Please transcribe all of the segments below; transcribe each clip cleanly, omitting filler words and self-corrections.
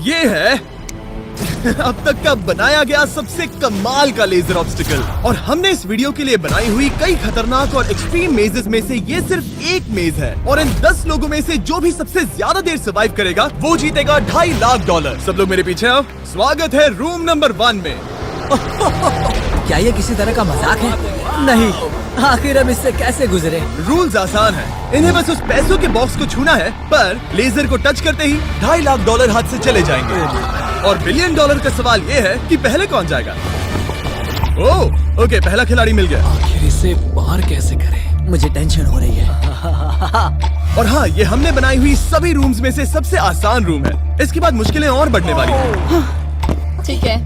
ये है अब तक का बनाया गया सबसे कमाल का लेजर ऑब्स्टिकल। और हमने इस वीडियो के लिए बनाई हुई कई खतरनाक और एक्सट्रीम मेजेस में से ये सिर्फ एक मेज है। और इन 10 लोगों में से जो भी सबसे ज्यादा देर सर्वाइव करेगा वो जीतेगा $2.5 लाख। सब लोग मेरे पीछे आओ। स्वागत है रूम नंबर 1 में। क्या ये किसी तरह का मजाक है? नहीं, आखिर हम इससे कैसे गुजरे? रूल्स आसान है, इन्हें बस उस पैसों के बॉक्स को छूना है, पर लेजर को टच करते ही $2.5 लाख हाथ से चले जाएंगे। और $1 बिलियन का सवाल ये है कि पहले कौन जाएगा। ओह ओके, पहला खिलाड़ी मिल गया। आखिर इसे बाहर कैसे करें? मुझे टेंशन हो रही है। और हाँ, ये हमने बनाई हुई सभी रूम्स में से सबसे आसान रूम है। इसके बाद मुश्किलें और बढ़ने वाली हैं। ठीक है।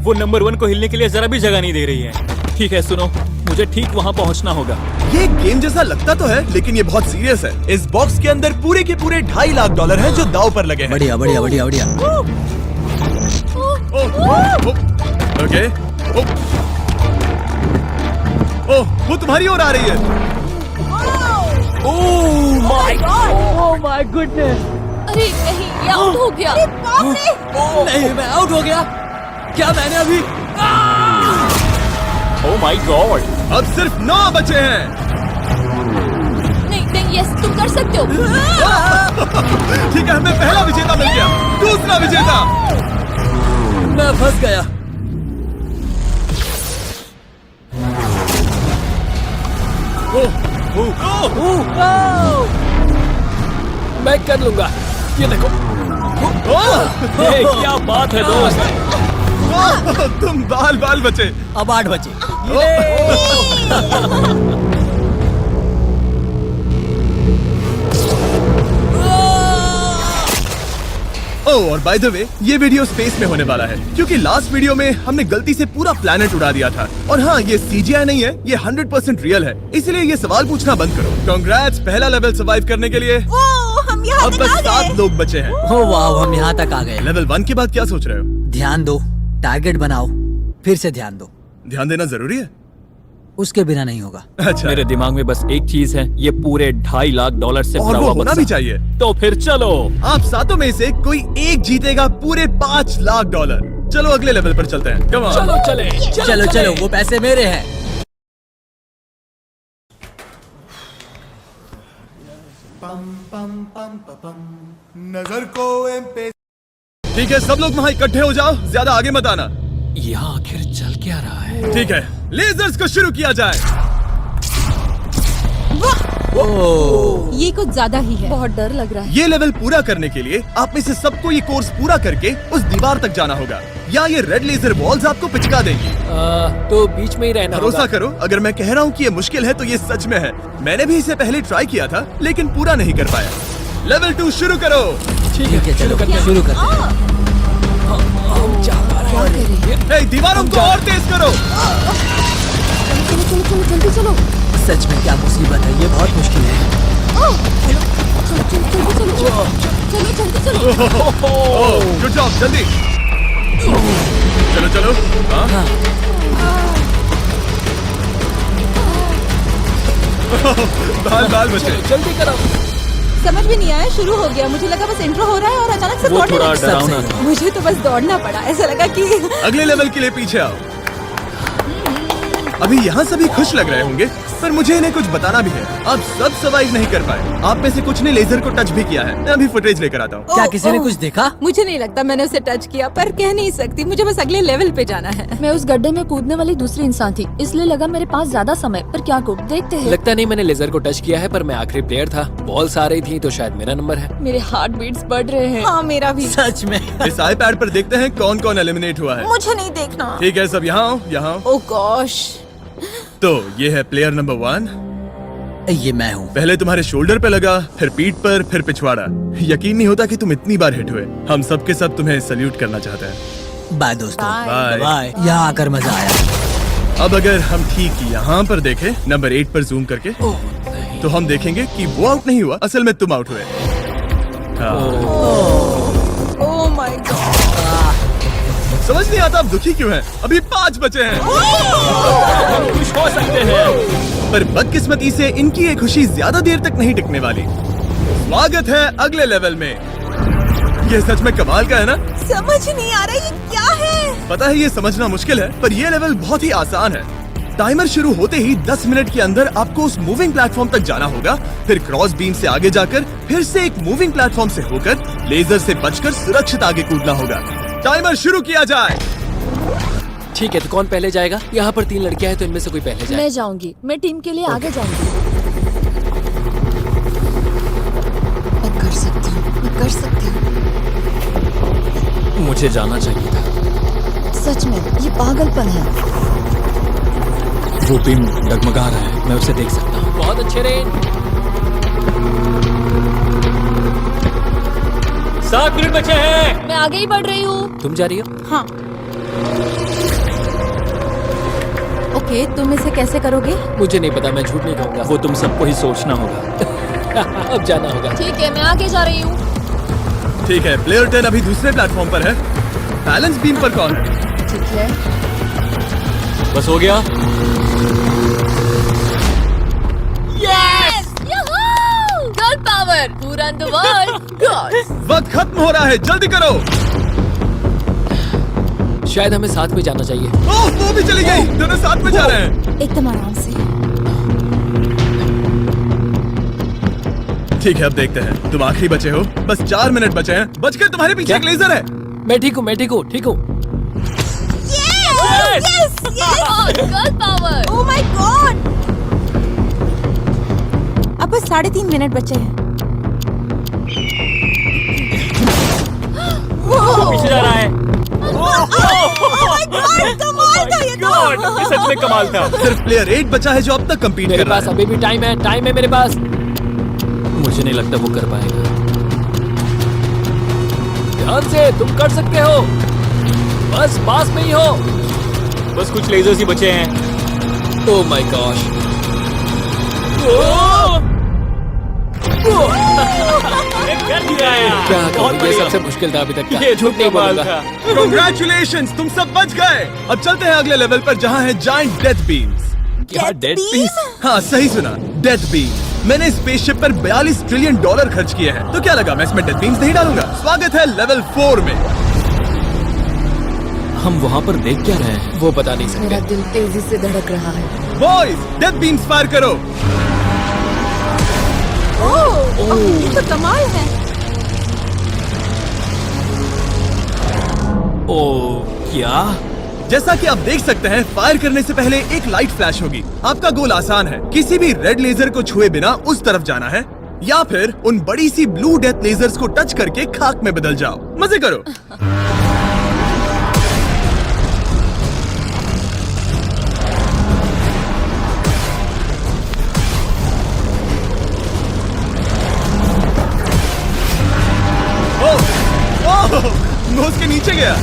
वो नंबर 1 को हिलने के लिए जरा भी जगह नहीं दे रही है। ठीक है सुनो, मुझे ठीक वहाँ पहुँचना होगा। ये गेम जैसा लगता तो है, लेकिन ये बहुत सीरियस है। इस बॉक्स के अंदर पूरे के पूरे $2.5 लाख हैं जो दांव पर लगे हैं। बढ़िया बढ़िया बढ़िया बढ़िया। ओके। ओह, वो तुम्हारी ओर आ रही है। Oh my goodness! अरे नहीं, ये आउट हो गया। नहीं, मैं आउट हो गया। क्या मैंने अभी? Oh my God! अब सिर्फ 9 बचे हैं। नहीं नहीं, यस तुम कर सकते हो। ठीक है, हमें पहला विजेता मिल गया। दूसरा विजेता। मैं फंस गया। मैं कर लूंगा। ये देखो। ये क्या बात है दोस्त! तुम बाल बचे। अब 8 बचे। ओह, और बाय द वे, ये वीडियो स्पेस में होने वाला है, क्योंकि लास्ट वीडियो में हमने गलती से पूरा प्लेनेट उड़ा दिया था। और हाँ, ये CGI नहीं है, ये 100% रियल है। इसलिए ये सवाल पूछना बंद करो। कांग्रेट्स, पहला लेवल सर्वाइव करने के लिए। हम यहाँ अब बस 7 लोग बचे हैं। ओह वाह, हम यहाँ तक आ गए। लेवल 1 के बाद क्या सोच रहे हो? ध्यान दो, टारगेट बनाओ, फिर से ध्यान दो। ध्यान देना जरूरी है। उसके बिना नहीं होगा। अच्छा, मेरे दिमाग में बस एक चीज है, ये पूरे $2.5 लाख से और भरा वो हुआ होना बक्सा। भी चाहिए। तो फिर चलो। आप 7 में से कोई एक जीतेगा पूरे $5 लाख। चलो अगले लेवल पर चलते हैं। Come on। चलो चले। चलो चलो, वो पैसे मेरे हैं। नजर को ठीक है, सब लोग वहाँ इकट्ठे हो जाओ, ज्यादा आगे मत आना। यह आखिर चल क्या रहा है? ठीक है, लेजर्स को शुरू किया जाए। ये कुछ ज्यादा ही है। बहुत डर लग रहा है। ये लेवल पूरा करने के लिए आप में से सबको ये कोर्स पूरा करके उस दीवार तक जाना होगा, या ये रेड लेजर वॉल्स आपको पिचका देंगी। तो बीच में ही रहना भरोसा होगा। करो, अगर मैं कह रहा हूँ कि ये मुश्किल है तो ये सच में है। मैंने भी इसे पहले ट्राई किया था, लेकिन पूरा नहीं कर पाया। लेवल 2 शुरू करो। ठीक है, चलो शुरू करते हैं। दीवारों को और तेज करो। चलो चलो चलो जल्दी चलो। सच में क्या मुसीबत है, ये बहुत मुश्किल है। चलो चलो जल्दी चलो। गुड जॉब, जल्दी चलो चलो। हाँ। बाल बचे। जल्दी करो। समझ भी नहीं आया, शुरू हो गया। मुझे लगा बस इंट्रो हो रहा है और अचानक से वो दौड़ने थोड़ा लगा। डरावना था। मुझे तो बस दौड़ना पड़ा, ऐसा लगा कि अगले लेवल के लिए पीछे आओ। अभी यहाँ सभी खुश लग रहे होंगे, पर मुझे इन्हें कुछ बताना भी है। आप सब सर्वाइव नहीं कर पाए। आप में से कुछ ने लेजर को टच भी किया है। मैं अभी फुटेज लेकर आता हूँ। क्या किसी ने कुछ देखा? मुझे नहीं लगता मैंने उसे टच किया, पर कह नहीं सकती। मुझे बस अगले लेवल पे जाना है। मैं उस गड्ढे में कूदने वाली दूसरी इंसान थी, इसलिए लगा मेरे पास ज्यादा समय, पर क्या करूं, देखते हैं। लगता नहीं मैंने लेजर को टच किया है, पर मैं आखिरी प्लेयर था। बॉल्स आ रही थी तो शायद मेरा नंबर है। मेरे हार्ट बीट्स बढ़ रहे हैं। हाँ, मेरा भी। सच में। इस iPad पर देखते हैं कौन कौन एलिमिनेट हुआ है। मुझे नहीं देखना। ठीक है, सब यहाँ आओ, यहाँ आओ। ओह गॉश। तो ये है प्लेयर नंबर 1। ये मैं हूँ। पहले तुम्हारे शोल्डर पे लगा, फिर पीठ पर, फिर पिछवाड़ा। यकीन नहीं होता कि तुम इतनी बार हिट हुए। हम सब के सब तुम्हें सैल्यूट करना चाहते हैं। बाय दोस्तों। बाय। बाय। यहाँ आकर मजा आया। अब अगर हम ठीक यहाँ पर देखें, नंबर 8 पर जूम करके, तो हम देखेंगे कि वो आउट नहीं हुआ, असल में तुम आउट हुए। Oh my God. समझ नहीं आता आप दुखी क्यों हैं? अभी 5 बचे हैं। हम खुश हो सकते हैं। पर बदकिस्मती से इनकी ये खुशी ज्यादा देर तक नहीं टिकने वाली। स्वागत है अगले लेवल में। ये सच में कमाल का है ना? समझ नहीं आ रहा ये क्या है। पता है ये समझना मुश्किल है, पर ये लेवल बहुत ही आसान है। टाइमर शुरू होते ही 10 मिनट के अंदर आपको उस मूविंग प्लेटफॉर्म तक जाना होगा, फिर क्रॉस बीम से आगे जाकर फिर से एक मूविंग प्लेटफॉर्म से होकर लेजर से बचकर सुरक्षित आगे कूदना होगा। टाइमर शुरू किया जाए। ठीक है, तो कौन पहले जाएगा? यहाँ पर 3 लड़कियां हैं, तो इनमें से कोई पहले जाए। मैं जाऊंगी, मैं टीम के लिए आगे जाऊंगी। मैं कर सकती हूँ, मैं कर सकती हूँ। मुझे जाना चाहिए था। सच में ये पागलपन है। वो बीम डगमगा रहा है, मैं उसे देख सकता हूँ। बहुत अच्छे रेन। 7 मिनट बचे हैं। मैं आगे ही बढ़ रही हूँ। तुम जा रही हो? हाँ। ओके, तुम इसे कैसे करोगे? मुझे नहीं पता, मैं झूठ नहीं कहूँगा। वो तुम सबको ही सोचना होगा। अब जाना होगा। ठीक है, मैं आगे जा रही हूँ। ठीक है, प्लेयर 10 अभी दूसरे प्लेटफॉर्म पर है। बैलेंस बीम पर कौन है? ठीक है। बस हो गया। यस! गर्ल पावर, पूरा द वर्ल्ड, गर्ल्स। वक्त खत्म हो रहा है, जल्दी करो। शायद हमें साथ में जाना चाहिए। ओह, वो भी चली गई। दोनों साथ में जा रहे हैं। एकदम आराम से। ठीक है, अब देखते हैं। तुम आखिरी बचे हो, बस 4 मिनट बचे हैं। बचकर तुम्हारे पीछे क्या? एक लेजर है। मैं ठीक हूँ, मैं ठीक हूँ, ठीक हूँ। Girl power. Oh my God! अब बस 3.5 मिनट बचे हैं। पीछे जा रहा है। कमाल था ये तो। ये सच में कमाल था। सिर्फ प्लेयर 8 बचा है जो अब तक compete मेरे कर रहा पास है। अभी भी टाइम है, टाइम है मेरे पास। मुझे नहीं लगता वो कर पाएगा। ध्यान से, तुम कर सकते हो। बस पास में ही हो। बस कुछ लेजर्स ही बचे हैं। Oh my gosh. कर दिया यार। क्या बहुत कहूँ, ये बढ़िया। सबसे मुश्किल था अभी तक का। ये झूठ नहीं कमाल बोलूंगा। था। Congratulations, तुम सब बच गए। अब चलते हैं अगले लेवल पर जहाँ है जायंट डेथ बीम्स। क्या डेड पीस? हाँ, सही सुना, डेथ बीम। मैंने स्पेसशिप पर $42 ट्रिलियन खर्च किए हैं, तो क्या लगा मैं इसमें डेथ बीम्स नहीं डालूंगा? स्वागत है लेवल 4 में। हम वहाँ पर देख क्या रहे हैं? वो बता नहीं सकते। मेरा दिल तेजी से धड़क रहा है। बॉयज, डेथ बीम्स फायर करो। ये तो कमाल है। ओ क्या? जैसा कि आप देख सकते हैं, फायर करने से पहले एक लाइट फ्लैश होगी। आपका गोल आसान है, किसी भी रेड लेजर को छुए बिना उस तरफ जाना है, या फिर उन बड़ी सी ब्लू डेथ लेजर्स को टच करके खाक में बदल जाओ। मजे करो। ओह, मैं उसके नीचे गया।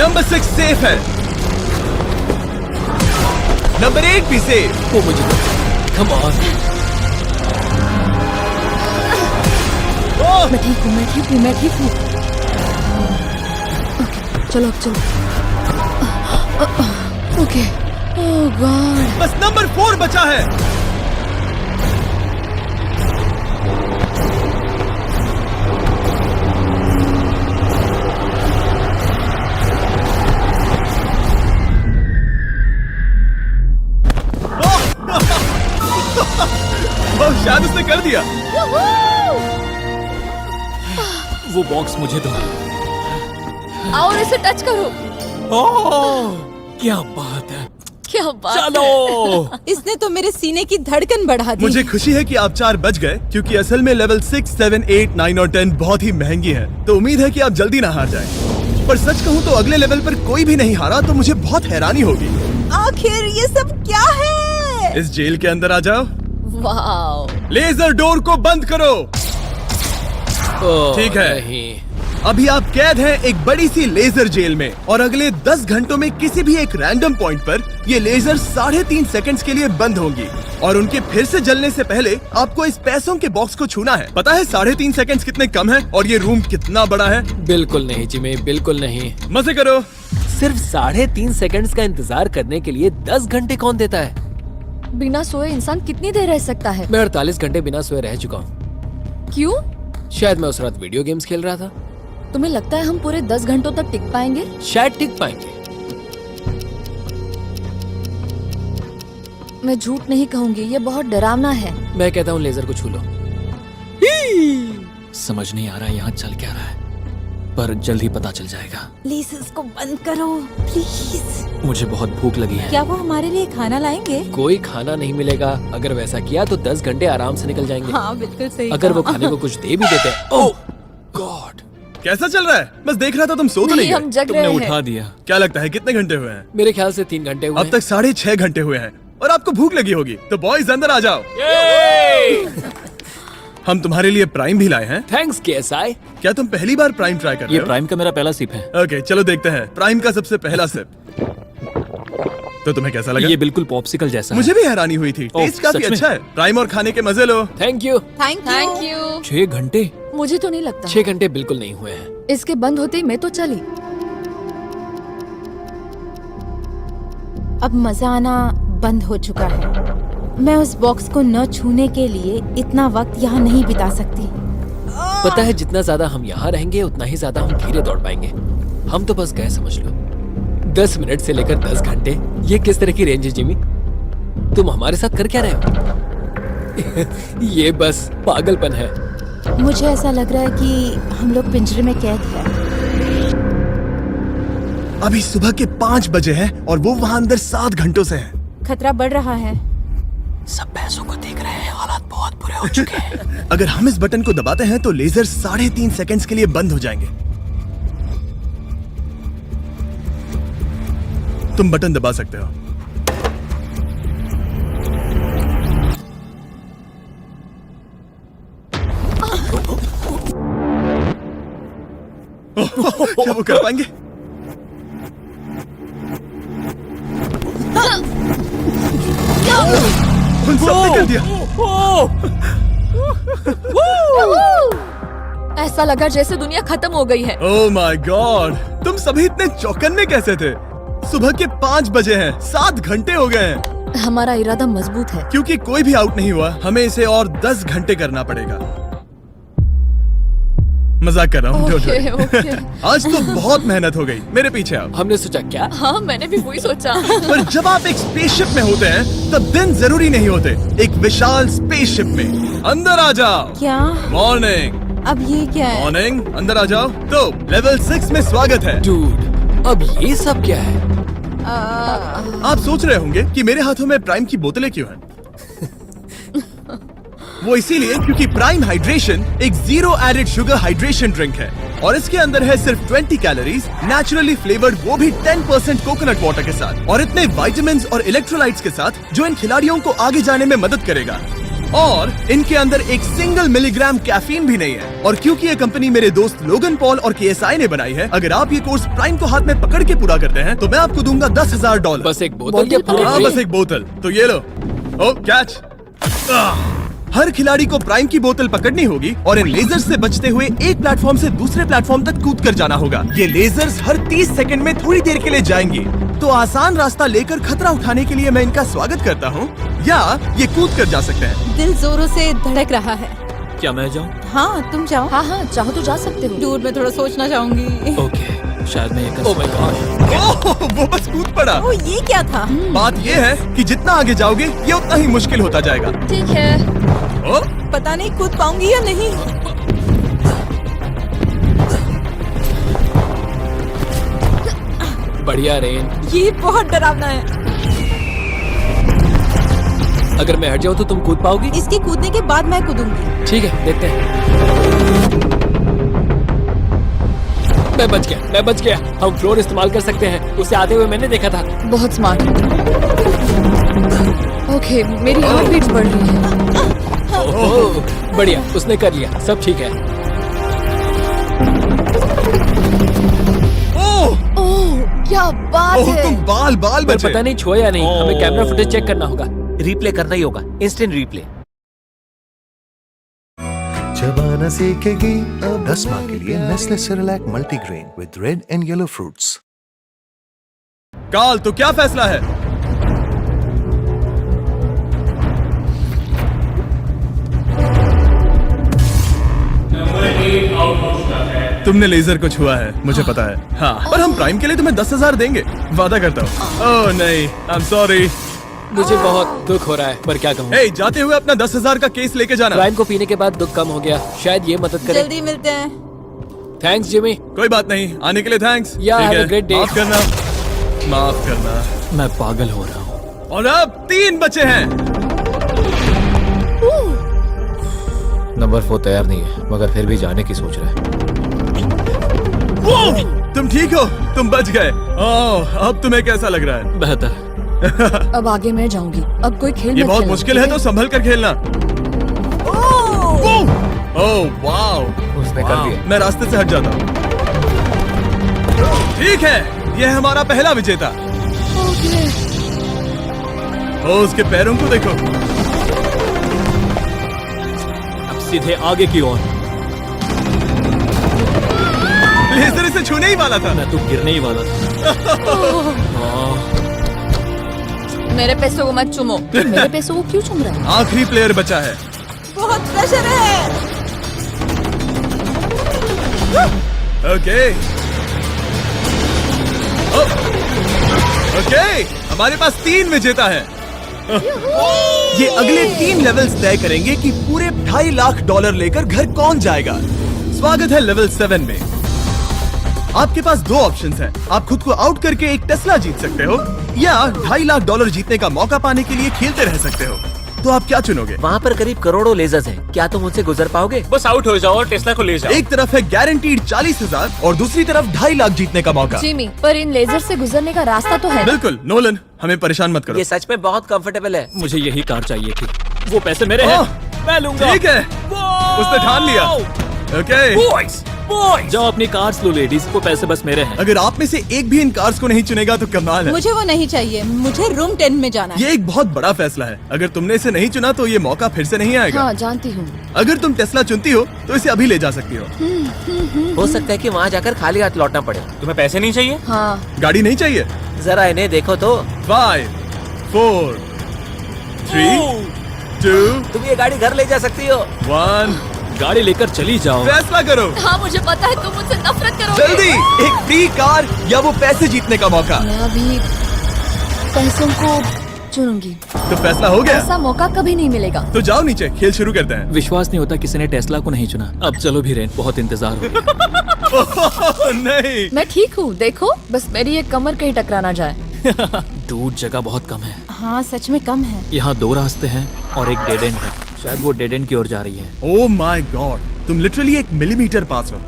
नंबर 6 सेफ है। नंबर 8 भी सेफ। वो मुझे कम ऑन। ओह, मैं ठीक हूँ, मैं ठीक हूँ, मैं ठीक हूँ। चलो अब चलो। ओके। ओह गॉड। बस नंबर 4 बचा है। ओह, शायद उसने कर दिया। वो बॉक्स मुझे दो। और इसे टच करो। ओह, क्या बात है। क्या बात है। चलो। इसने तो मेरे सीने की धड़कन बढ़ा दी। मुझे खुशी है कि आप 4 बच गए, क्योंकि असल में लेवल 6, 7, 8, 9 और 10 बहुत ही महंगी है। तो उम्मीद है कि आप जल्दी ना हार जाएं। पर सच कहूँ तो अगले लेवल पर कोई भी नहीं हारा तो मुझे बहुत हैरानी होगी। आखिर ये सब क्या है? इस जेल के अंदर आ जाओ। वाओ। लेजर डोर को बंद करो। ओह, ठीक है। नहीं। अभी आप कैद हैं एक बड़ी सी लेजर जेल में और अगले 10 घंटों में किसी भी एक रैंडम पॉइंट पर ये लेजर 3.5 सेकंड्स के लिए बंद होंगी और उनके फिर से जलने से पहले आपको इस पैसों के बॉक्स को छूना है। पता है 3.5 सेकंड्स कितने कम है और ये रूम कितना बड़ा है? बिल्कुल नहीं जिमी, बिल्कुल नहीं। मजे करो। सिर्फ 3.5 सेकंड्स का इंतजार करने के लिए 10 घंटे कौन देता है? बिना सोए इंसान कितनी देर रह सकता है? मैं 48 घंटे बिना सोए रह चुका हूँ। क्यों? शायद मैं उस रात वीडियो गेम्स खेल रहा था। तुम्हें लगता है हम पूरे 10 घंटों तक टिक पाएंगे? शायद टिक पाएंगे। मैं झूठ नहीं कहूंगी, ये बहुत डरावना है। मैं कहता हूँ लेजर को छू लो। समझ नहीं आ रहा यहाँ चल क्या रहा है, पर जल्द ही पता चल जाएगा। प्लीज इसको बंद करो प्लीज। मुझे बहुत भूख लगी है। क्या वो हमारे लिए खाना लाएंगे? कोई खाना नहीं मिलेगा। अगर वैसा किया तो 10 घंटे आराम से निकल जाएंगे। हाँ बिल्कुल सही। अगर वो कहा। खाने को कुछ दे भी देते हैं। ओह गॉड, कैसा चल रहा है? बस देख रहा था, तुम सो तो नहीं हम गए? जग तुमने रहे उठा हैं। दिया। क्या लगता है कितने घंटे हुए हैं? मेरे ख्याल से 3 घंटे हुए अब तक 6.5 घंटे हुए हैं और आपको भूख लगी होगी, तो बॉयज अंदर आ जाओ। हम तुम्हारे लिए प्राइम भी लाए हैं। Thanks KSI। क्या तुम पहली बार प्राइम ट्राई कर रहे ये हो? प्राइम का मेरा पहला सिप है। ओके, चलो देखते हैं प्राइम का सबसे पहला सिप। तो तुम्हें कैसा लगा? ये बिल्कुल पॉप्सिकल जैसा मुझे भी हैरानी हुई थी। ओह, टेस्ट काफी सच में? अच्छा है। प्राइम और खाने के मजे लो। Thank you. Thank you. 6 घंटे। मुझे तो नहीं लगता। 6 घंटे बिल्कुल नहीं हुए हैं। इसके बंद होते ही मैं तो चली। अब मजा आना बंद हो चुका है। मैं उस बॉक्स को न छूने के लिए इतना वक्त यहाँ नहीं बिता सकती। पता है जितना ज्यादा हम यहाँ रहेंगे उतना ही ज्यादा हम धीरे दौड़ पाएंगे। हम तो बस गए, समझ लो। 10 मिनट से लेकर 10 घंटे, ये किस तरह की रेंज है जिमी? तुम हमारे साथ कर क्या रहे हो? ये बस पागलपन है। मुझे ऐसा लग रहा है कि हम लोग पिंजरे में कैद हैं। अभी सुबह के 5 बजे हैं और वो वहाँ अंदर 7 घंटों से हैं। खतरा बढ़ रहा है। सब पैसों को देख रहे हैं, हालात बहुत बुरे हो चुके हैं। अगर हम इस बटन को दबाते हैं तो लेजर 3.5 सेकंड्स के लिए बंद हो जाएंगे। तुम बटन दबा सकते हो। क्या वो कर पाएंगे? उन सबने कर दिया। ऐसा लगा जैसे दुनिया खत्म हो गई है। ओह माय गॉड, तुम सभी इतने चौकन्ने कैसे थे? सुबह के 5 बजे हैं, 7 घंटे हो गए हैं। हमारा इरादा मजबूत है। क्योंकि कोई भी आउट नहीं हुआ, हमें इसे और 10 घंटे करना पड़ेगा। मजाक कर रहा हूँ। don't worry। ओके। आज तो बहुत मेहनत हो गई। मेरे पीछे आओ। हमने सोचा क्या? हाँ, मैंने भी वही सोचा। पर जब आप एक स्पेसशिप में होते हैं तब दिन जरूरी नहीं होते। एक विशाल स्पेसशिप में अंदर आ जाओ। क्या? मॉर्निंग। अब ये क्या है? मॉर्निंग, अंदर आ जाओ। तो लेवल 6 में स्वागत है। डूड, अब ये सब क्या है? आप सोच रहे होंगे कि मेरे हाथों में प्राइम की बोतलें क्यों हैं? वो इसीलिए क्योंकि प्राइम हाइड्रेशन एक 0 एडेड शुगर हाइड्रेशन ड्रिंक है और इसके अंदर है सिर्फ 20 कैलोरीज, नेचुरली फ्लेवर्ड, वो भी 10% कोकोनट वाटर के साथ, और इतने विटामिन्स और इलेक्ट्रोलाइट्स के साथ जो इन खिलाड़ियों को आगे जाने में मदद करेगा। और इनके अंदर एक सिंगल मिलीग्राम कैफीन भी नहीं है। और क्योंकि ये कंपनी मेरे दोस्त लोगन पॉल और KSI ने बनाई है, अगर आप ये कोर्स प्राइम को हाथ में पकड़ के पूरा करते हैं तो मैं आपको दूंगा $10,000। बस एक बोतल या पूरी हाँ, ट्रे? बस एक बोतल। तो ये लो। ओ कैच। हर खिलाड़ी को प्राइम की बोतल पकड़नी होगी और इन लेजर्स से बचते हुए एक प्लेटफॉर्म से दूसरे प्लेटफॉर्म तक कूद कर जाना होगा। ये लेजर्स हर 30 सेकंड में थोड़ी देर के लिए जाएंगी। तो आसान रास्ता लेकर खतरा उठाने के लिए मैं इनका स्वागत करता हूँ, या ये कूद कर जा सकते हैं। दिल जोरों से धड़क रहा है। क्या मैं जाऊँ? हाँ तुम जाओ। हाँ हाँ, चाहो तो जा सकते हो। दूर में थोड़ा सोचना चाहूंगी। ओके, शायद मैं ये कर ओह माय गॉड। ओह, वो बस कूद पड़ा। ओ ये क्या था? बात ये है कि जितना आगे जाओगे ये उतना ही मुश्किल होता जाएगा। ठीक है। ओ, पता नहीं कूद पाऊंगी या नहीं। बढ़िया रेन। ये बहुत डरावना है। अगर मैं हट जाऊँ तो तुम कूद पाओगी? इसके कूदने के बाद मैं कूदूंगी। ठीक है, देखते हैं। मैं बच गया। हम फ्लोर इस्तेमाल कर सकते हैं, उसे आते हुए मैंने देखा था। बहुत स्मार्ट। ओके, मेरी हार्ट बीट्स बढ़ रही है। ओह, बढ़िया, उसने कर लिया, सब ठीक है। बात ओह है। तुम बाल बाल पर बचे। पता नहीं छुआ या नहीं, हमें कैमरा फुटेज चेक करना होगा। रिप्ले करना ही होगा, इंस्टेंट रिप्ले। चबाना सीखेगी अब 10 माह के लिए Nestle Cerelac multigrain with red and yellow fruits. काल तो क्या फैसला है? तुमने लेजर को छुआ है, मुझे पता है। हाँ, पर हम प्राइम के लिए तुम्हें 10,000 देंगे, वादा करता हूँ। ओह नहीं, आई एम सॉरी। मुझे बहुत दुख हो रहा है, पर क्या कहूँ। हे, जाते हुए अपना 10,000 का केस लेके जाना। प्राइम को पीने के बाद दुख कम हो गया, शायद ये मदद करे। जल्दी मिलते हैं। Thanks Jimmy. कोई बात नहीं, आने के लिए थैंक्स। Yeah, ठीक have a है, great day. माफ करना, माफ करना। मैं पागल हो रहा हूँ। और अब 3 बचे हैं। नंबर 4 तैयार नहीं है, मगर फिर भी जाने की सोच रहा है। तुम ठीक हो? तुम बच गए। ओह, अब तुम्हें कैसा लग रहा है? बेहतर। अब आगे मैं जाऊंगी। अब कोई खेल ये मत बहुत खेलना, मुश्किल है, ठीक तो संभल कर खेलना। ओह वाओ, उसने कर दिया। मैं रास्ते से हट जाता हूँ। ठीक है, ये है हमारा पहला विजेता। ओ, उसके पैरों को देखो। अब सीधे आगे की ओर। लेजर इसे छूने ही वाला था। मैं तो गिरने ही वाला था। मेरे पैसों को मत चुमो। मेरे पैसों को क्यों चुम रहा है? आखिरी प्लेयर बचा है। बहुत प्रेशर है। ओके ओके, हमारे पास 3 विजेता है। ये अगले 3 लेवल्स तय करेंगे कि पूरे $2.5 लाख लेकर घर कौन जाएगा। स्वागत है लेवल 7 में। आपके पास 2 ऑप्शंस हैं। आप खुद को आउट करके एक टेस्ला जीत सकते हो, या $2.5 लाख जीतने का मौका पाने के लिए खेलते रह सकते हो। तो आप क्या चुनोगे? वहाँ पर करीब करोड़ों लेजर्स हैं, क्या तुम उनसे गुजर पाओगे? बस आउट हो जाओ और टेस्ला को ले जाओ। एक तरफ है गारंटीड 40,000 और दूसरी तरफ $2.5 लाख जीतने का मौका। जिमी, पर इन लेजर से गुजरने का रास्ता तो है। बिल्कुल नोलन, हमें परेशान मत करो। ये सच में बहुत कंफर्टेबल है। मुझे यही कार चाहिए थी। वो पैसे मेरे हैं, ओह, मैं लूंगा। ठीक है, उसने ठान लिया। ओके, बॉयज बॉयज, जाओ अपनी कार्स लो लेडीज, वो पैसे बस मेरे हैं। अगर आप में से एक भी इन कार्स को नहीं चुनेगा तो कमाल है। मुझे वो नहीं चाहिए, मुझे रूम 10 में जाना है। ये एक बहुत बड़ा फैसला है। अगर तुमने इसे नहीं चुना तो ये मौका फिर से नहीं आएगा। हाँ, जानती हूँ। अगर तुम टेस्ला चुनती हो तो इसे अभी ले जा सकती हो। हो सकता है कि वहाँ जाकर खाली हाथ लौटना पड़े। तुम्हें पैसे नहीं चाहिए? हाँ, गाड़ी नहीं चाहिए? जरा इन्हें देखो तो। 5 4 3 2 तुम ये गाड़ी घर ले जा सकती हो। 1, गाड़ी लेकर चली जाओ। फैसला करो हाँ, मुझे पता है तुम मुझसे नफरत करोगे। जल्दी। एक फ्री कार या वो पैसे जीतने का मौका। मैं अभी पैसों को चुनूंगी। तो फैसला हो गया। ऐसा मौका कभी नहीं मिलेगा। तो जाओ नीचे, खेल शुरू करते हैं। विश्वास नहीं होता किसी ने टेस्ला को नहीं चुना। अब चलो भी रेन, बहुत इंतजार हो गया। नहीं, मैं ठीक हूँ, देखो बस मेरी ये कमर कहीं टकरा ना जाए। दूर जगह बहुत कम है। हाँ सच में कम है। यहाँ 2 रास्ते हैं और एक डेड एंड है। शायद वो डेड एंड की ओर जा रही है। ओह माय गॉड, तुम लिटरली 1 मिलीमीटर पास हो।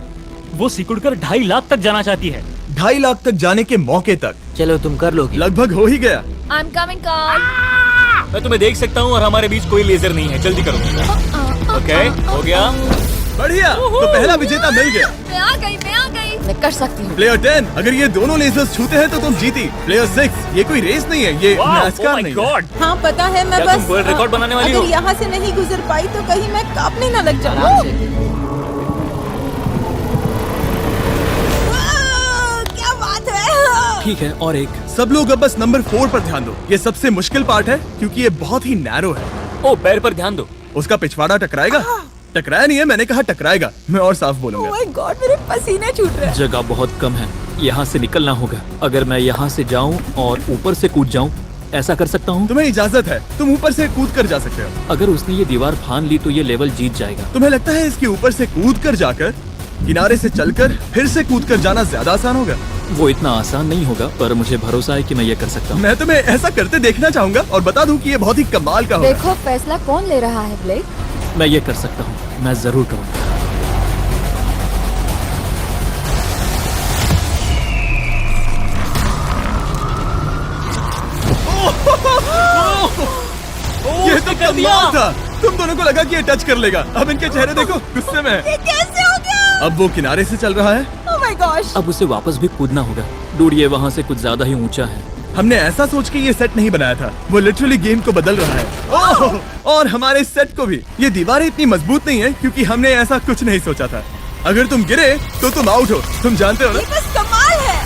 वो सिकुड़कर 2.5 लाख तक जाना चाहती है। 2.5 लाख तक जाने के मौके तक चलो तुम कर लोगी। लगभग हो ही गया। I am coming car. मैं तुम्हें देख सकता हूँ और हमारे बीच कोई लेजर नहीं है। जल्दी करो। ओके, हो गया। बढ़िया, तो पहला विजेता मिल गया। मैं आ गई। मैं कर सकती हूँ। प्लेयर 10, अगर ये दोनों लेजर्स छूते हैं तो तुम जीती। प्लेयर 6, ये कोई रेस नहीं है, ये NASCAR नहीं है। हाँ पता है, मैं क्या तुम बस वर्ल्ड रिकॉर्ड बनाने वाली हो? अगर यहाँ से नहीं गुजर पाई तो कहीं मैं कांपने न लग जाऊँ। क्या बात है। ठीक है, और एक। सब लोग अब बस नंबर 4 पर ध्यान दो। ये सबसे मुश्किल पार्ट है क्योंकि ये बहुत ही नैरो है। ओ, पैर पर ध्यान दो। उसका पिछवाड़ा टकराएगा। टकराया नहीं है, मैंने कहा टकराएगा। मैं और साफ बोलूंगा। ओह माय गॉड, मेरे पसीने छूट रहे हैं। जगह बहुत कम है, यहाँ से निकलना होगा। अगर मैं यहाँ से जाऊँ और ऊपर से कूद जाऊँ, ऐसा कर सकता हूँ? तुम्हें इजाजत है, तुम ऊपर से कूद कर जा सकते हो। अगर उसने ये दीवार फान ली तो ये लेवल जीत जाएगा। तुम्हें लगता है इसके ऊपर से कूद कर जाकर किनारे से चलकर फिर से कूद कर जाना ज्यादा आसान होगा? वो इतना आसान नहीं होगा, पर मुझे भरोसा है कि मैं ये कर सकता हूँ। मैं तुम्हें ऐसा करते देखना चाहूंगा और बता दूं कि ये बहुत ही कमाल का होगा। देखो फैसला कौन ले रहा है ब्लेक। मैं ये कर सकता हूँ, मैं जरूर करूँगा। ये तो कमाल था। तुम दोनों को लगा कि ये टच कर लेगा। अब इनके चेहरे देखो, गुस्से में है। ये कैसे हो गया? अब वो किनारे से चल रहा है ओह माय माय गॉश। अब उसे वापस भी कूदना होगा। डूड, ये वहाँ से कुछ ज्यादा ही ऊंचा है। हमने ऐसा सोच के ये सेट नहीं बनाया था। वो लिटरली गेम को बदल रहा है। ओह! और हमारे सेट को भी। ये दीवारें इतनी मजबूत नहीं है क्योंकि हमने ऐसा कुछ नहीं सोचा था। अगर तुम गिरे तो तुम आउट हो, तुम जानते हो ना? ये बस कमाल है।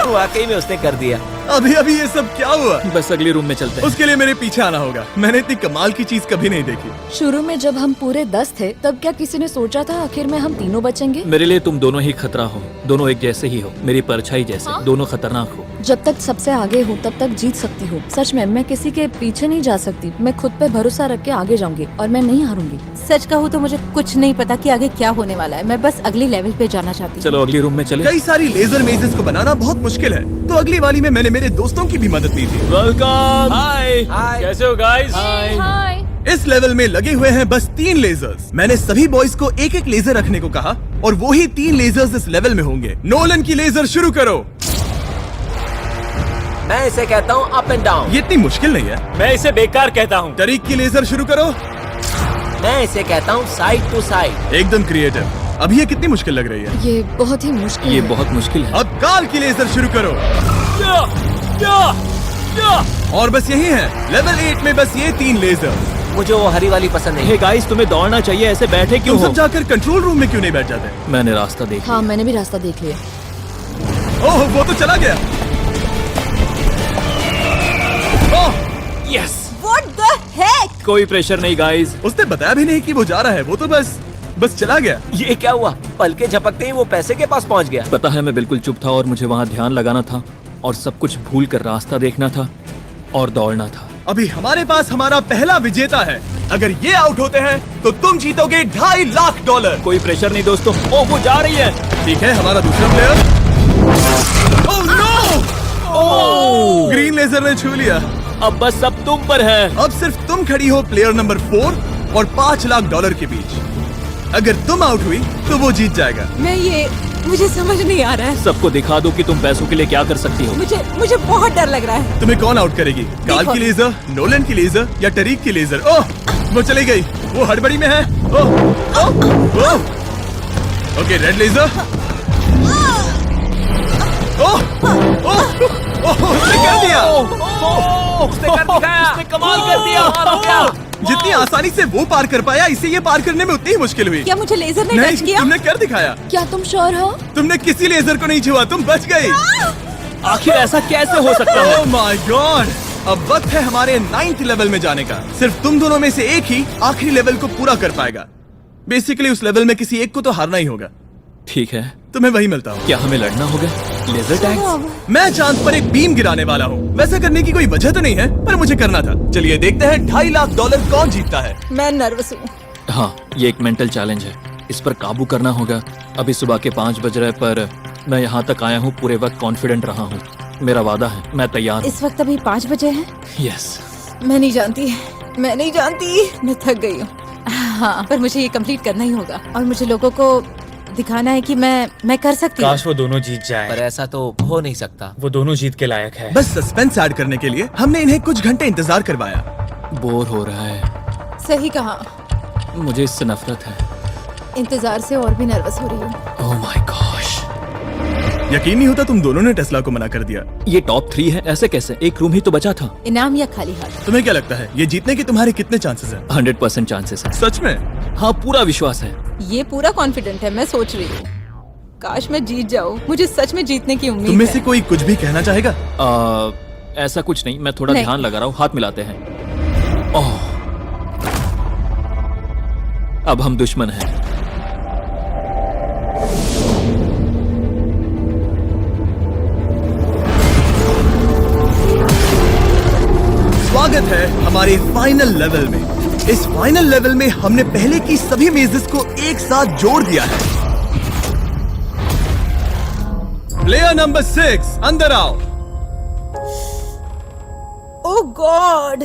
वाकई में उसने कर दिया। अभी अभी ये सब क्या हुआ? बस अगले रूम में चलते हैं। उसके लिए मेरे पीछे आना होगा। मैंने इतनी कमाल की चीज कभी नहीं देखी। शुरू में जब हम पूरे 10 थे तब क्या किसी ने सोचा था आखिर में हम तीनों बचेंगे? मेरे लिए तुम दोनों ही खतरा हो। दोनों एक जैसे ही हो, मेरी परछाई जैसे। दोनों खतरनाक हो। जब तक सबसे आगे हूँ तब तक जीत सकती हूँ। सच में मैं किसी के पीछे नहीं जा सकती। मैं खुद पे भरोसा रख के आगे जाऊंगी और मैं नहीं हारूंगी। सच कहूँ तो मुझे कुछ नहीं पता कि आगे क्या होने वाला है। मैं बस अगली लेवल पे जाना चाहती हूँ। चलो अगले रूम में चले। कई सारी लेजर मेजेस को बनाना बहुत मुश्किल है, तो अगली वाली में मैंने मेरे दोस्तों की भी मदद ली थी। वेलकम। हाय। कैसे हो गाइस? हाय। इस लेवल में लगे हुए हैं बस 3 लेजर्स। मैंने सभी बॉयज को एक एक लेजर रखने को कहा और वो ही 3 लेजर्स इस लेवल में होंगे। नोलन की लेजर शुरू करो। मैं इसे कहता हूँ अप एंड डाउन। ये इतनी मुश्किल नहीं है। मैं इसे बेकार कहता हूँ। तरीक की लेजर शुरू करो। मैं इसे कहता हूँ साइड टू साइड। एकदम क्रिएटिव। अब ये कितनी मुश्किल लग रही है। ये बहुत ही मुश्किल ये है। बहुत मुश्किल है। अब काल की लेजर शुरू करो। और बस यही है लेवल 8 में, बस ये 3 लेजर। मुझे वो हरी वाली पसंद नहीं हे गाइस, तुम्हें दौड़ना चाहिए, ऐसे बैठे क्यों तुम हो? सब जाकर कंट्रोल रूम में क्यों नहीं बैठ जाते? मैंने रास्ता देख लिया। हाँ, मैंने भी रास्ता देख लिया। ओह, वो तो चला गया। ओह, यस। What the heck? कोई प्रेशर नहीं गाइस। उसने बताया भी नहीं कि वो जा रहा है। वो तो बस चला गया। ये क्या हुआ? पल के झपकते ही वो पैसे के पास पहुंच गया। पता है, मैं बिल्कुल चुप था और मुझे वहाँ ध्यान लगाना था और सब कुछ भूल कर रास्ता देखना था और दौड़ना था। अभी हमारे पास हमारा पहला विजेता है। अगर ये आउट होते हैं तो तुम जीतोगे $2.5 लाख। कोई प्रेशर नहीं दोस्तों। ओह, वो जा रही है। ठीक है, हमारा दूसरा player. Oh no! Green laser ने छू लिया। अब बस सब तुम पर है। अब सिर्फ तुम खड़ी हो प्लेयर नंबर 4 और $5 लाख के बीच। अगर तुम आउट हुई तो वो जीत जाएगा। मुझे समझ नहीं आ रहा है। सबको दिखा दो कि तुम पैसों के लिए क्या कर सकती हो। मुझे बहुत डर लग रहा है। तुम्हें कौन आउट करेगी? काल की लेजर, नोलन की लेजर या टरीक की लेजर? ओह, वो चली गई। वो हड़बड़ी में है। Oh, oh, oh. Okay, red laser. Oh, oh, oh, उसने कर दिया। उसने कमाल कर दिया। जितनी आसानी से वो पार कर पाया, इसे ये पार करने में उतनी ही मुश्किल हुई। क्या मुझे लेजर ने नहीं, टच किया? तुमने कर दिखाया। क्या तुम श्योर हो? तुमने किसी लेजर को नहीं छुआ, तुम बच गई। आखिर ऐसा कैसे हो सकता है? Oh my God! अब वक्त है हमारे 9th लेवल में जाने का। सिर्फ तुम दोनों में से एक ही आखिरी लेवल को पूरा कर पाएगा। बेसिकली उस लेवल में किसी एक को तो हारना ही होगा। ठीक है, तुम्हें वही मिलता हूँ। क्या हमें लड़ना होगा? Laser tags? मैं चांद पर एक बीम गिराने वाला हूँ। वैसा करने की कोई वजह तो नहीं है, पर मुझे करना था। चलिए देखते हैं $2.5 लाख कौन जीतता है। मैं नर्वस हूँ। हाँ, ये एक मेंटल चैलेंज है। इस पर काबू करना होगा। अभी सुबह के 5 बज रहे, पर मैं यहाँ तक आया हूँ पूरे वक्त कॉन्फिडेंट रहा हूँ। मेरा वादा है, मैं तैयार हूँ। इस वक्त अभी 5 बजे हैं। यस। मैं नहीं जानती। मैं थक गई हूँ। हाँ, पर मुझे ये कंप्लीट करना ही होगा। और मुझे लोगों को दिखाना है कि मैं कर सकती हूँ। काश वो दोनों जीत जाए। पर ऐसा तो हो नहीं सकता। वो दोनों जीत के लायक है। बस सस्पेंस ऐड करने के लिए हमने इन्हें कुछ घंटे इंतजार करवाया। बोर हो रहा है। सही कहा। मुझे इससे नफरत है। इंतजार से और भी नर्वस हो रही हूँ। Oh my gosh. यकीन नहीं होता तुम दोनों ने टेस्ला को मना कर दिया। ये टॉप 3 है, ऐसे कैसे? एक रूम ही तो बचा था। इनाम या खाली हाथ? तुम्हें क्या लगता है ये जीतने के तुम्हारे कितने चांसेस हैं? 100% चांसेस है। सच में? हाँ, पूरा विश्वास है। ये पूरा कॉन्फिडेंट है। मैं सोच रही हूँ काश मैं जीत जाऊँ। मुझे सच में जीतने की उम्मीद तुम में है। से कोई कुछ भी कहना चाहेगा? ऐसा कुछ नहीं, मैं थोड़ा नहीं। ध्यान लगा रहा हूँ। हाथ मिलाते हैं। ओह, अब हम दुश्मन हैं। स्वागत है हमारे फाइनल लेवल में। इस फाइनल लेवल में हमने पहले की सभी मेजेस को एक साथ जोड़ दिया है। प्लेयर नंबर 6 अंदर आओ। ओह गॉड!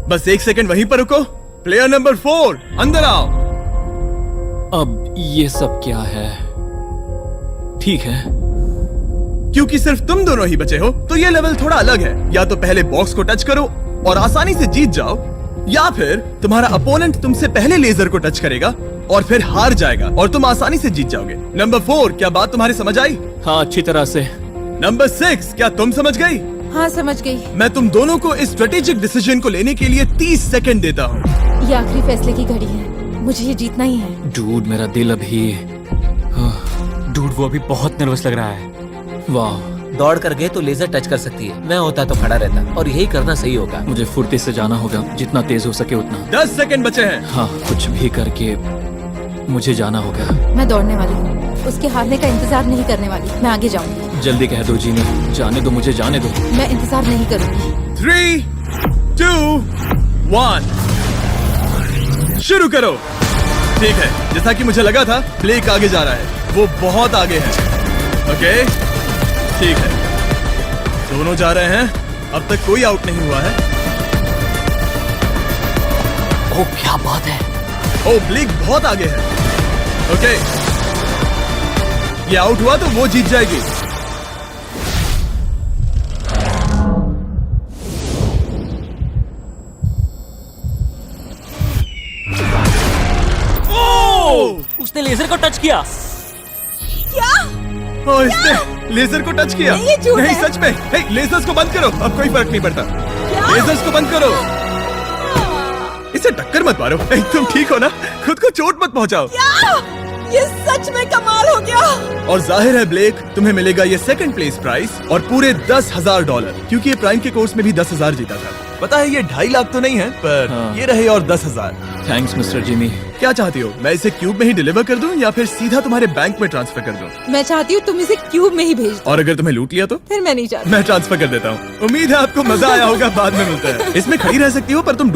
बस 1 सेकंड वहीं पर रुको। प्लेयर नंबर 4 अंदर आओ। अब ये सब क्या है? ठीक है, क्योंकि सिर्फ तुम दोनों ही बचे हो तो ये लेवल थोड़ा अलग है। या तो पहले बॉक्स को टच करो और आसानी से जीत जाओ, या फिर तुम्हारा अपोनेंट तुमसे पहले लेजर को टच करेगा और फिर हार जाएगा और तुम आसानी से जीत जाओगे। नंबर 4, क्या बात तुम्हारी समझ आई? हाँ, अच्छी तरह से। नंबर 6, क्या तुम समझ गई? हाँ, समझ गई। मैं तुम दोनों को इस स्ट्रेटेजिक डिसीजन को लेने के लिए 30 सेकंड देता हूँ। ये आखिरी फैसले की घड़ी है, मुझे ये जीतना ही है। डूड, मेरा दिल अभी डूड वो अभी बहुत नर्वस लग रहा है। वाह, दौड़ कर गए तो लेजर टच कर सकती है। मैं होता तो खड़ा रहता और यही करना सही होगा। मुझे फुर्ती से जाना होगा, जितना तेज हो सके उतना। 10 सेकंड बचे हैं। हाँ, कुछ भी करके मुझे जाना होगा। मैं दौड़ने वाली हूँ, उसके हारने का इंतजार नहीं करने वाली। मैं आगे जाऊंगी। जल्दी कह दो जीनी, जाने दो, मुझे जाने दो। मैं इंतजार नहीं करूंगी। 3, 2, 1, शुरू करो। ठीक है, जैसा कि मुझे लगा था, ब्लेक आगे जा रहा है। वो बहुत आगे है। ओके, ठीक है, दोनों जा रहे हैं। अब तक कोई आउट नहीं हुआ है। ओ, क्या बात है। ओ, ब्लेक बहुत आगे है। ओके, ये आउट हुआ तो वो जीत जाएगी। उसने लेजर को टच किया। और इसने लेजर को टच किया। नहीं, ये झूठ नहीं, है। सच में। हे, लेजर्स को बंद करो, अब कोई फर्क नहीं पड़ता। लेजर्स को बंद करो। इसे टक्कर मत मारो। हे, तुम ठीक हो ना? खुद को चोट मत पहुंचाओ। ये सच में कमाल हो गया। और जाहिर है ब्लेक, तुम्हें मिलेगा ये सेकंड प्लेस प्राइस और पूरे $10,000, क्योंकि ये प्राइम के कोर्स में भी 10,000 जीता था। पता है ये 2.5 लाख तो नहीं है, पर हाँ। ये रहे और 10,000। Thanks mister Jimmy. क्या चाहती हो, मैं इसे क्यूब में ही डिलीवर कर दूं या फिर सीधा तुम्हारे बैंक में ट्रांसफर कर दूं? मैं चाहती हूँ तुम इसे क्यूब में ही भेज दो। और अगर तुम्हें लूट लिया तो? फिर मैं नहीं चाहती। मैं ट्रांसफर कर देता हूँ। उम्मीद है आपको मजा आया होगा। बाद में मिलता है। इसमें खड़ी रह सकती हो, पर तुम